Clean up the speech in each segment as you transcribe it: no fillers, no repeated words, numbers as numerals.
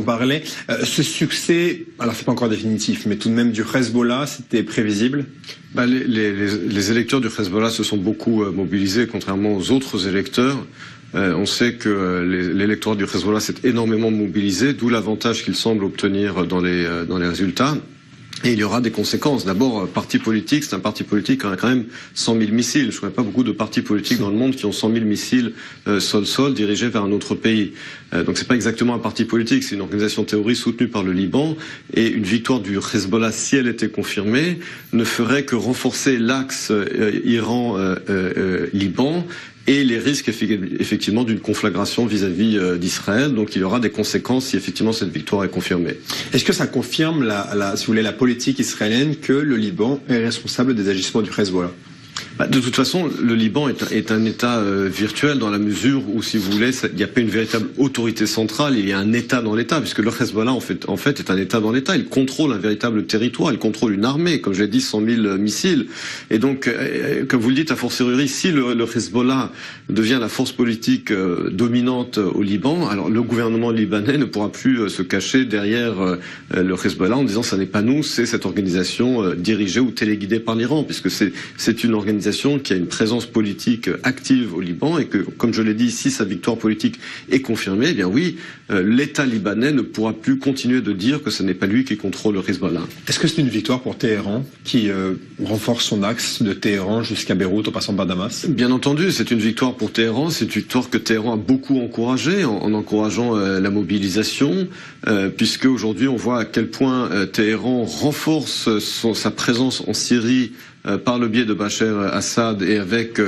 parlait. Ce succès, alors c'est pas encore définitif, mais tout de même du Hezbollah, c'était prévisible? Les électeurs du Hezbollah se sont beaucoup mobilisés, contrairement aux autres électeurs. On sait que l'électorat du Hezbollah s'est énormément mobilisé, d'où l'avantage qu'il semble obtenir dans les résultats. Et il y aura des conséquences. D'abord, parti politique, c'est un parti politique qui a quand même 100 000 missiles. Je ne connais pas beaucoup de partis politiques dans le monde qui ont 100 000 missiles sol-sol dirigés vers un autre pays. Donc c'est pas exactement un parti politique, c'est une organisation terroriste soutenue par le Liban. Et une victoire du Hezbollah, si elle était confirmée, ne ferait que renforcer l'axe Iran-Liban. Et les risques effectivement d'une conflagration vis-à-vis d'Israël. Donc il y aura des conséquences si effectivement cette victoire est confirmée. Est-ce que ça confirme, si vous voulez, la politique israélienne que le Liban est responsable des agissements du Hezbollah? De toute façon, le Liban est un État virtuel dans la mesure où, si vous voulez, il n'y a pas une véritable autorité centrale, il y a un État dans l'État, puisque le Hezbollah, en fait, est un État dans l'État. Il contrôle un véritable territoire, il contrôle une armée, comme je l'ai dit, 100 000 missiles. Et donc, comme vous le dites, a fortiori, si le Hezbollah devient la force politique dominante au Liban, alors le gouvernement libanais ne pourra plus se cacher derrière le Hezbollah en disant ça n'est pas nous, c'est cette organisation dirigée ou téléguidée par l'Iran, puisque c'est une organisation qui a une présence politique active au Liban et que, comme je l'ai dit, si sa victoire politique est confirmée, eh bien oui, l'État libanais ne pourra plus continuer de dire que ce n'est pas lui qui contrôle le Hezbollah. Est-ce que c'est une victoire pour Téhéran qui renforce son axe de Téhéran jusqu'à Beyrouth en passant par Damas? Bien entendu, c'est une victoire pour Téhéran, c'est une victoire que Téhéran a beaucoup encouragée en encourageant la mobilisation, puisque aujourd'hui on voit à quel point Téhéran renforce sa présence en Syrie par le biais de Bachar Assad et avec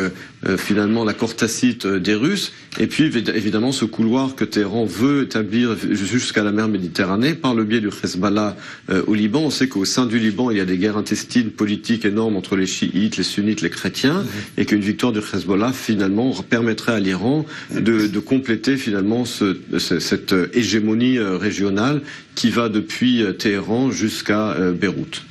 finalement l'accord tacite des Russes, et puis évidemment ce couloir que Téhéran veut établir jusqu'à la mer Méditerranée par le biais du Hezbollah au Liban. On sait qu'au sein du Liban il y a des guerres intestines politiques énormes entre les chiites, les sunnites, les chrétiens, et qu'une victoire du Hezbollah finalement permettrait à l'Iran de compléter finalement cette hégémonie régionale qui va depuis Téhéran jusqu'à Beyrouth.